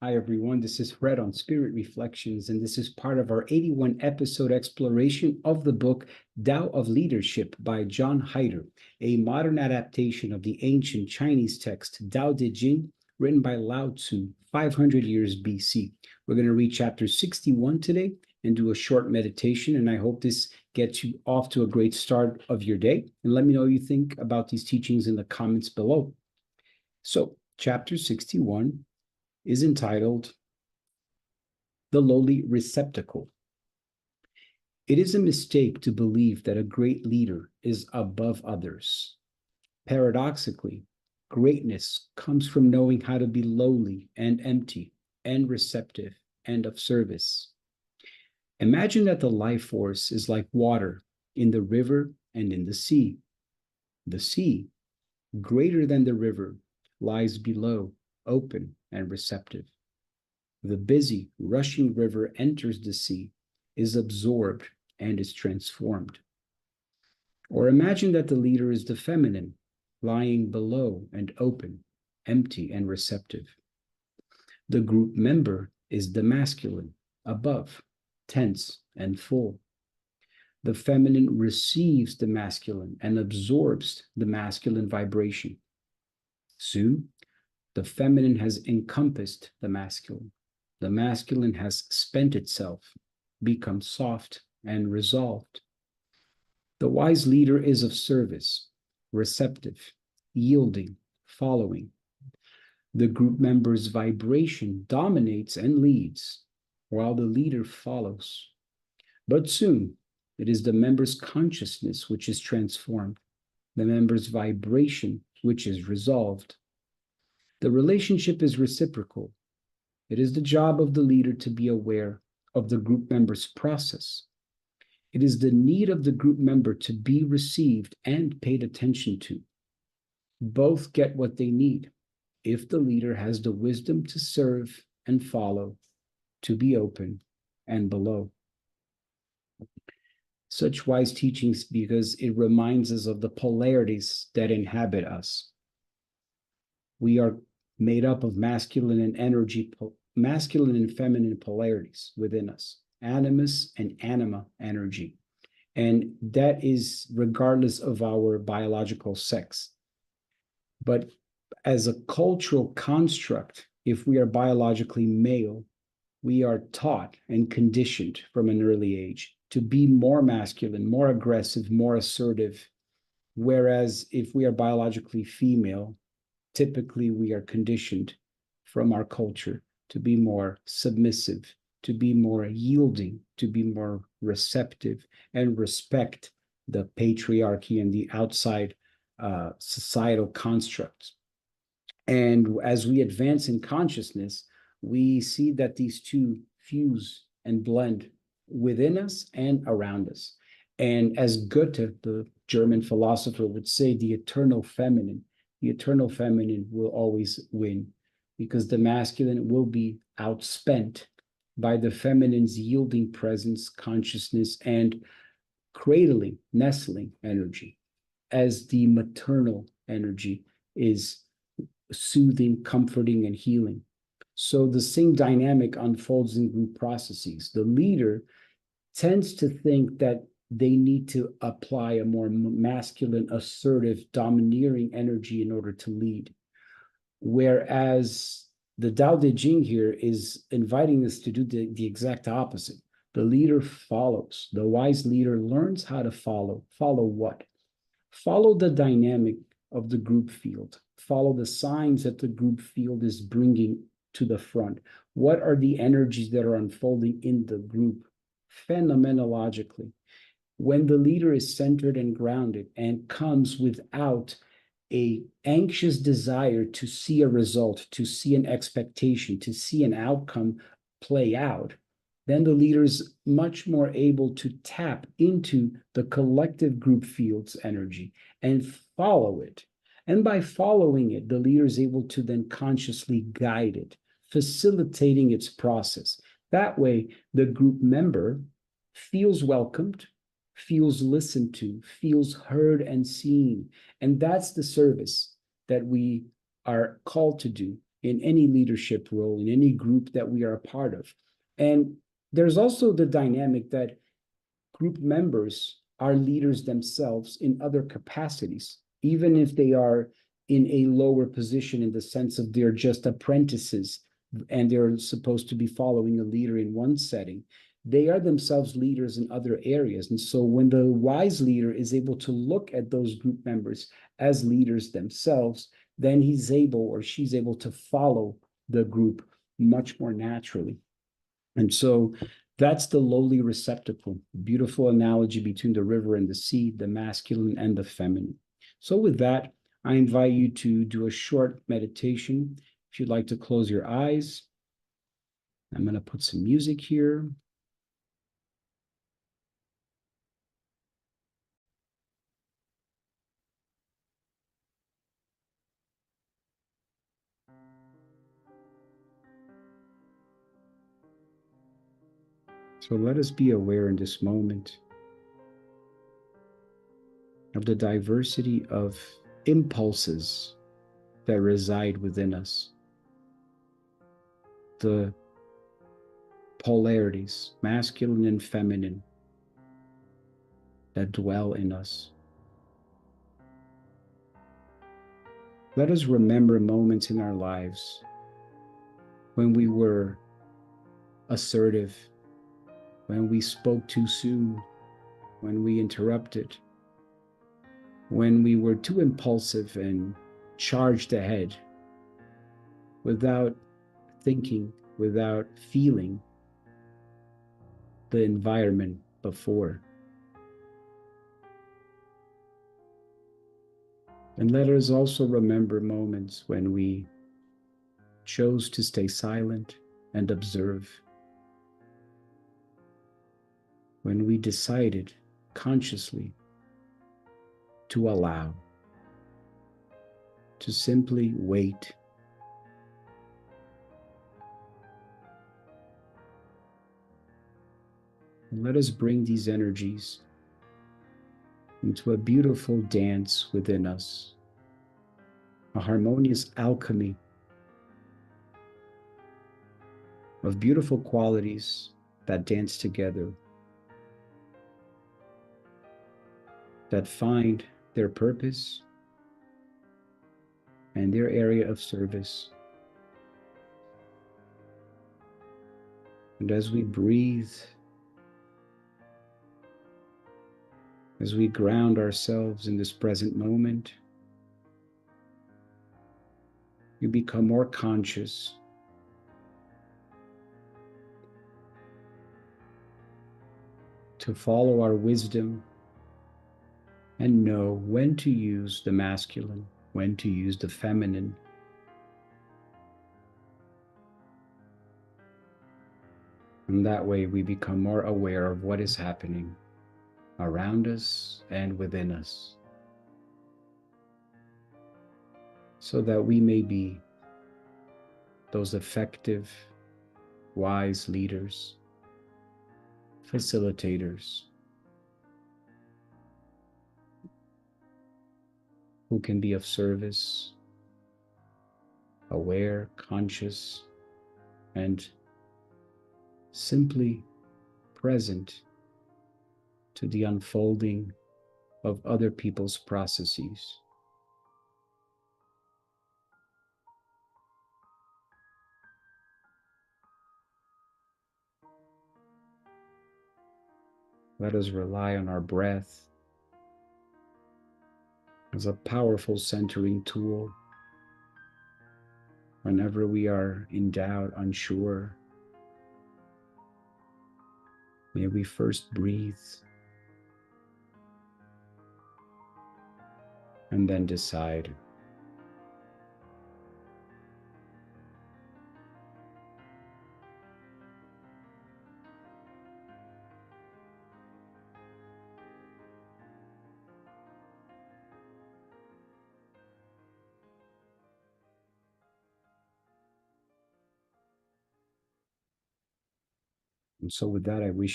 Hi, everyone. This is Fred on Spirit Reflections, and this is part of our 81 episode exploration of the book Tao of Leadership by John Heider, a modern adaptation of the ancient Chinese text Tao Te Ching, written by Lao Tzu 500 years BC. We're going to read chapter 61 today and do a short meditation, and I hope this gets you off to a great start of your day. And let me know what you think about these teachings in the comments below. So, chapter 61 is entitled The Lowly Receptacle. It is a mistake to believe that a great leader is above others. Paradoxically, greatness comes from knowing how to be lowly and empty and receptive and of service. Imagine that the life force is like water in the river and in the sea. The sea, greater than the river, lies below, open and receptive. The busy, rushing river enters the sea, is absorbed, and is transformed. Or imagine that the leader is the feminine, lying below and open, empty and receptive. The group member is the masculine, above, tense and full. The feminine receives the masculine and absorbs the masculine vibration. Soon, the feminine has encompassed the masculine. The masculine has spent itself, become soft and resolved. The wise leader is of service, receptive, yielding, following. The group member's vibration dominates and leads, while the leader follows. But soon, it is the member's consciousness which is transformed, the member's vibration which is resolved. The relationship is reciprocal. It is the job of the leader to be aware of the group member's process. It is the need of the group member to be received and paid attention to. Both get what they need if the leader has the wisdom to serve and follow, to be open and below. Such wise teachings because it reminds us of the polarities that inhabit us. We are made up of masculine and feminine polarities within us, animus and anima energy. And that is regardless of our biological sex. But as a cultural construct, if we are biologically male, we are taught and conditioned from an early age to be more masculine, more aggressive, more assertive. Whereas if we are biologically female, typically we are conditioned from our culture to be more submissive, to be more yielding, to be more receptive, and respect the patriarchy and the outside societal constructs. And as we advance in consciousness, we see that these two fuse and blend within us and around us. And as Goethe, the German philosopher, would say, the eternal feminine will always win, because the masculine will be outspent by the feminine's yielding presence, consciousness, and cradling, nestling energy, as the maternal energy is soothing, comforting, and healing. So the same dynamic unfolds in group processes. The leader tends to think that they need to apply a more masculine, assertive, domineering energy in order to lead. Whereas the Tao Te Ching here is inviting us to do the exact opposite. The leader follows. The wise leader learns how to follow. Follow what? Follow the dynamic of the group field. Follow the signs that the group field is bringing to the front. What are the energies that are unfolding in the group phenomenologically? When the leader is centered and grounded and comes without an anxious desire to see a result, to see an expectation, to see an outcome play out, then the leader is much more able to tap into the collective group field's energy and follow it. And by following it, the leader is able to then consciously guide it, facilitating its process. That way, the group member feels welcomed, feels listened to, feels heard and seen. And that's the service that we are called to do in any leadership role, in any group that we are a part of. And there's also the dynamic that group members are leaders themselves in other capacities, even if they are in a lower position in the sense of they're just apprentices and they're supposed to be following a leader in one setting. They are themselves leaders in other areas. And so when the wise leader is able to look at those group members as leaders themselves, then he's able or she's able to follow the group much more naturally. And so that's the lowly receptacle, beautiful analogy between the river and the sea, the masculine and the feminine. So with that, I invite you to do a short meditation. If you'd like to close your eyes, I'm going to put some music here. So let us be aware in this moment of the diversity of impulses that reside within us, the polarities, masculine and feminine, that dwell in us. Let us remember moments in our lives when we were assertive, when we spoke too soon, when we interrupted, when we were too impulsive and charged ahead without thinking, without feeling the environment before. And let us also remember moments when we chose to stay silent and observe, when we decided consciously to allow, to simply wait. And let us bring these energies into a beautiful dance within us, a harmonious alchemy of beautiful qualities that dance together, that find their purpose and their area of service. And as we breathe, as we ground ourselves in this present moment, you become more conscious to follow our wisdom and know when to use the masculine, when to use the feminine. And that way we become more aware of what is happening around us and within us, so that we may be those effective, wise leaders, facilitators, who can be of service, aware, conscious, and simply present to the unfolding of other people's processes. Let us rely on our breath as a powerful centering tool whenever we are in doubt, unsure. May we first breathe and then decide. And so with that, I wish